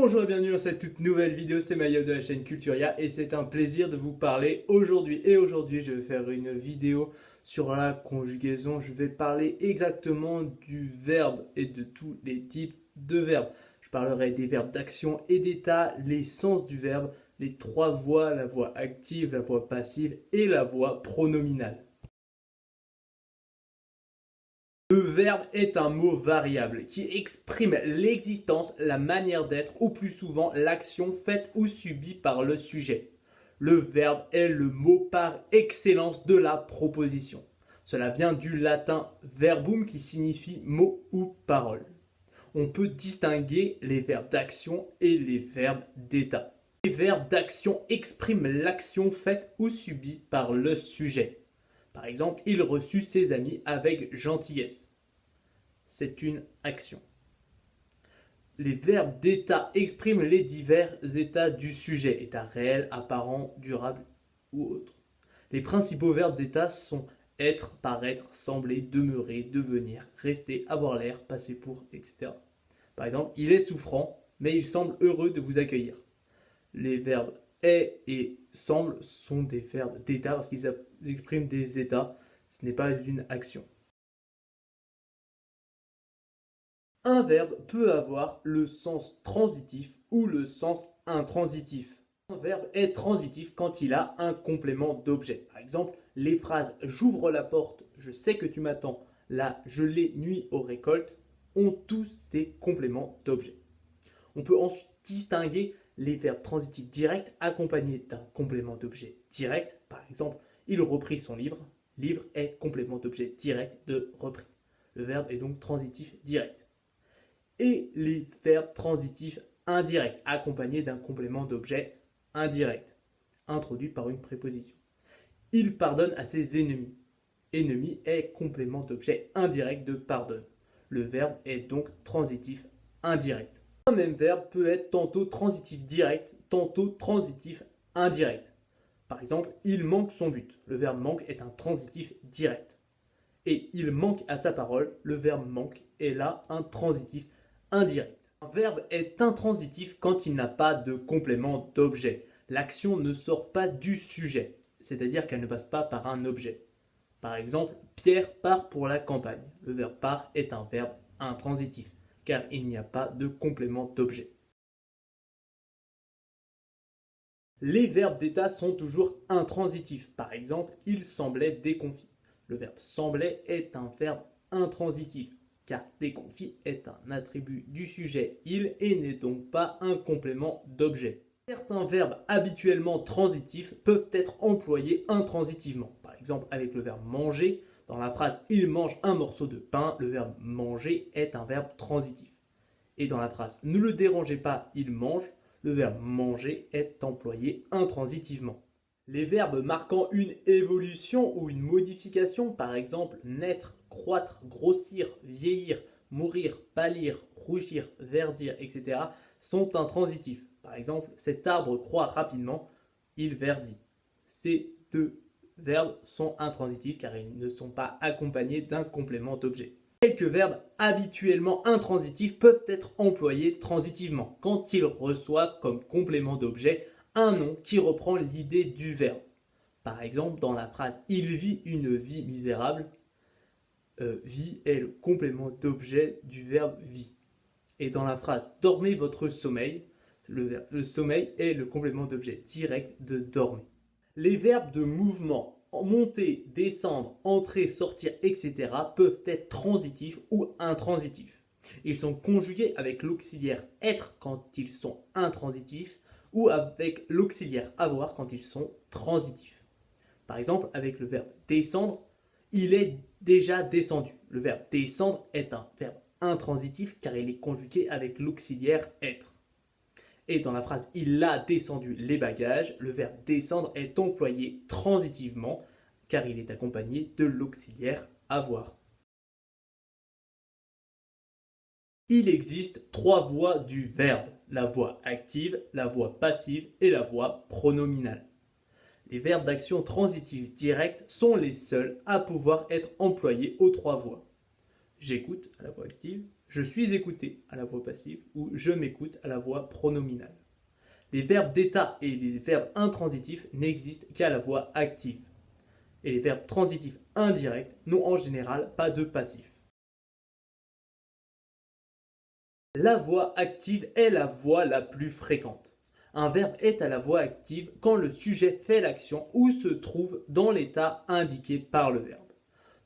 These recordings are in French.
Bonjour et bienvenue dans cette toute nouvelle vidéo, c'est Mayotte de la chaîne Culturia et c'est un plaisir de vous parler aujourd'hui. Et aujourd'hui, je vais faire une vidéo sur la conjugaison. Je vais parler exactement du verbe et de tous les types de verbes. Je parlerai des verbes d'action et d'état, les sens du verbe, les trois voix, la voix active, la voix passive et la voix pronominale. Le verbe est un mot variable qui exprime l'existence, la manière d'être ou plus souvent l'action faite ou subie par le sujet. Le verbe est le mot par excellence de la proposition. Cela vient du latin verbum qui signifie mot ou parole. On peut distinguer les verbes d'action et les verbes d'état. Les verbes d'action expriment l'action faite ou subie par le sujet. Par exemple, il reçut ses amis avec gentillesse. C'est une action. Les verbes d'état expriment les divers états du sujet, état réel, apparent, durable ou autre. Les principaux verbes d'état sont être, paraître, sembler, demeurer, devenir, rester, avoir l'air, passer pour, etc. Par exemple, il est souffrant, mais il semble heureux de vous accueillir. Les verbes est et semble sont des verbes d'état parce qu'ils expriment des états. Ce n'est pas une action. Un verbe peut avoir le sens transitif ou le sens intransitif. Un verbe est transitif quand il a un complément d'objet. Par exemple, les phrases « j'ouvre la porte, je sais que tu m'attends », là « je l'ai nuit aux récoltes » ont tous des compléments d'objet. On peut ensuite distinguer les verbes transitifs directs accompagnés d'un complément d'objet direct. Par exemple, il reprit son livre. Livre est complément d'objet direct de repris. Le verbe est donc transitif direct. Et les verbes transitifs indirects accompagnés d'un complément d'objet indirect, introduit par une préposition. Il pardonne à ses ennemis. Ennemi est complément d'objet indirect de pardonne. Le verbe est donc transitif indirect. Un même verbe peut être tantôt transitif direct, tantôt transitif indirect. Par exemple, il manque son but. Le verbe manque est un transitif direct. Et il manque à sa parole. Le verbe manque est là un transitif indirect. Un verbe est intransitif quand il n'a pas de complément d'objet. L'action ne sort pas du sujet, c'est-à-dire qu'elle ne passe pas par un objet. Par exemple, Pierre part pour la campagne. Le verbe part est un verbe intransitif, car il n'y a pas de complément d'objet. Les verbes d'état sont toujours intransitifs. Par exemple, il semblait déconfit. Le verbe semblait est un verbe intransitif, car déconfit est un attribut du sujet il et n'est donc pas un complément d'objet. Certains verbes habituellement transitifs peuvent être employés intransitivement. Par exemple, avec le verbe manger, dans la phrase « il mange un morceau de pain », le verbe manger est un verbe transitif. Et dans la phrase « ne le dérangez pas, il mange », le verbe manger est employé intransitivement. Les verbes marquant une évolution ou une modification, par exemple naître, croître, grossir, vieillir, mourir, pâlir, rougir, verdir, etc., sont intransitifs. Par exemple, cet arbre croît rapidement, il verdit. Ces deux verbes sont intransitifs car ils ne sont pas accompagnés d'un complément d'objet. Quelques verbes habituellement intransitifs peuvent être employés transitivement quand ils reçoivent comme complément d'objet un nom qui reprend l'idée du verbe. Par exemple, dans la phrase « il vit une vie misérable », vie est le complément d'objet du verbe vie. Et dans la phrase « dormez votre sommeil », le sommeil est le complément d'objet direct de dormir. Les verbes de mouvement, monter, descendre, entrer, sortir, etc. peuvent être transitifs ou intransitifs. Ils sont conjugués avec l'auxiliaire être quand ils sont intransitifs ou avec l'auxiliaire avoir quand ils sont transitifs. Par exemple, avec le verbe descendre, il est déjà descendu. Le verbe descendre est un verbe intransitif car il est conjugué avec l'auxiliaire être. Et dans la phrase « il a descendu les bagages », le verbe descendre est employé transitivement car il est accompagné de l'auxiliaire avoir. Il existe trois voix du verbe, la voix active, la voix passive et la voix pronominale. Les verbes d'action transitive directe sont les seuls à pouvoir être employés aux trois voix. J'écoute à la voix active, Je suis écouté à la voix passive ou je m'écoute à la voix pronominale. Les verbes d'état et les verbes intransitifs n'existent qu'à la voix active. Et les verbes transitifs indirects n'ont en général pas de passif. La voix active est la voix la plus fréquente. Un verbe est à la voix active quand le sujet fait l'action ou se trouve dans l'état indiqué par le verbe.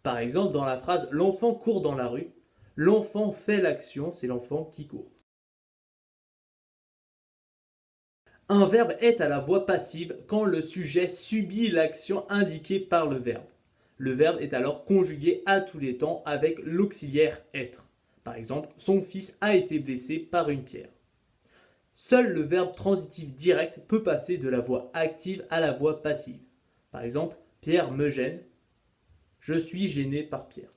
Par exemple, dans la phrase « L'enfant court dans la rue », l'enfant fait l'action, c'est l'enfant qui court. Un verbe est à la voix passive quand le sujet subit l'action indiquée par le verbe. Le verbe est alors conjugué à tous les temps avec l'auxiliaire être. Par exemple, son fils a été blessé par une pierre. Seul le verbe transitif direct peut passer de la voix active à la voix passive. Par exemple, Pierre me gêne, je suis gêné par Pierre.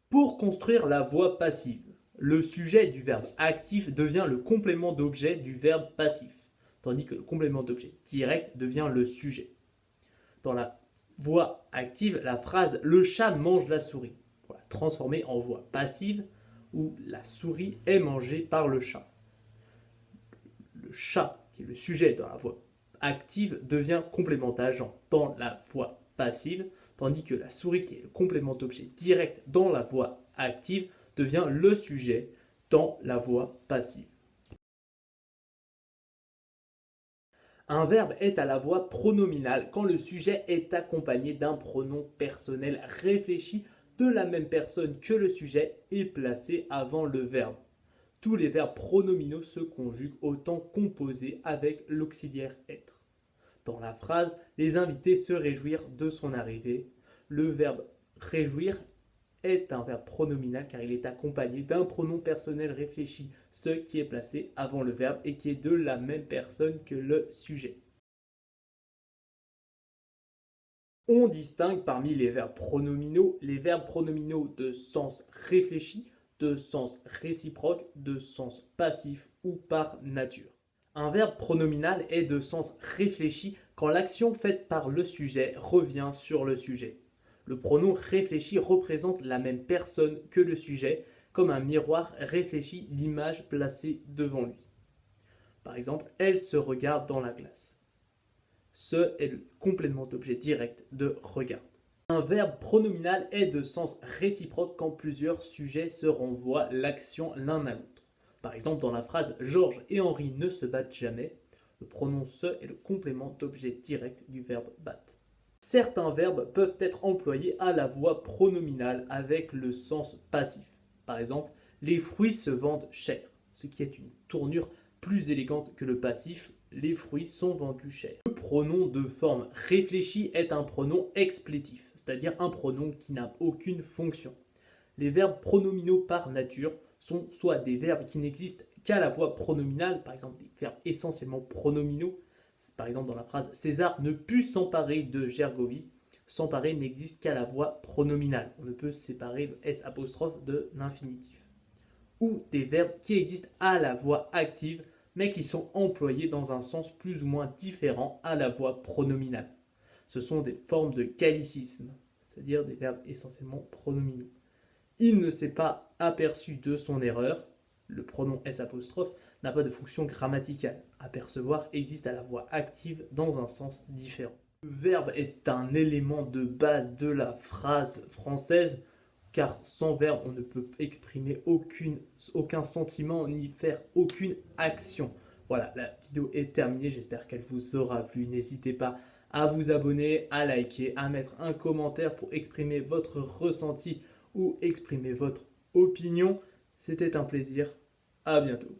Pour construire la voix passive, le sujet du verbe actif devient le complément d'objet du verbe passif, tandis que le complément d'objet direct devient le sujet. Dans la voix active, la phrase « Le chat mange la souris » voilà, transformée en voix passive où la souris est mangée par le chat. Le chat, qui est le sujet dans la voix active, devient complément d'agent dans la voix passive, tandis que la souris, qui est le complément d'objet direct dans la voix active, devient le sujet dans la voix passive. Un verbe est à la voix pronominale quand le sujet est accompagné d'un pronom personnel réfléchi de la même personne que le sujet est placé avant le verbe. Tous les verbes pronominaux se conjuguent au temps composé avec l'auxiliaire être. Dans la phrase « Les invités se réjouirent de son arrivée », le verbe « réjouir » est un verbe pronominal car il est accompagné d'un pronom personnel réfléchi, ce qui est placé avant le verbe et qui est de la même personne que le sujet. On distingue parmi les verbes pronominaux de sens réfléchi, de sens réciproque, de sens passif ou par nature. Un verbe pronominal est de sens réfléchi quand l'action faite par le sujet revient sur le sujet. Le pronom réfléchi représente la même personne que le sujet, comme un miroir réfléchit l'image placée devant lui. Par exemple, elle se regarde dans la glace. Ce est le complément d'objet direct de regarde. Un verbe pronominal est de sens réciproque quand plusieurs sujets se renvoient l'action l'un à l'autre. Par exemple, dans la phrase « Georges et Henri ne se battent jamais », le pronom « se » est le complément d'objet direct du verbe « battre ». Certains verbes peuvent être employés à la voix pronominale avec le sens passif. Par exemple, les fruits se vendent cher, ce qui est une tournure plus élégante que le passif. Les fruits sont vendus cher. Le pronom de forme réfléchie est un pronom explétif, c'est-à-dire un pronom qui n'a aucune fonction. Les verbes pronominaux par nature sont soit des verbes qui n'existent qu'à la voix pronominale, par exemple des verbes essentiellement pronominaux. Par exemple, dans la phrase « César ne put s'emparer de Gergovie », s'emparer n'existe qu'à la voix pronominale. On ne peut séparer le S' de l'infinitif. Ou des verbes qui existent à la voix active, mais qui sont employés dans un sens plus ou moins différent à la voix pronominale. Ce sont des formes de qualicisme, c'est-à-dire des verbes essentiellement pronominaux. Il ne s'est pas aperçu de son erreur. Le pronom S' n'a pas de fonction grammaticale. Apercevoir existe à la voix active dans un sens différent. Le verbe est un élément de base de la phrase française, car sans verbe, on ne peut exprimer aucun sentiment ni faire aucune action. Voilà, la vidéo est terminée, j'espère qu'elle vous aura plu. N'hésitez pas à vous abonner, à liker, à mettre un commentaire pour exprimer votre ressenti ou exprimer votre opinion. C'était un plaisir. À bientôt.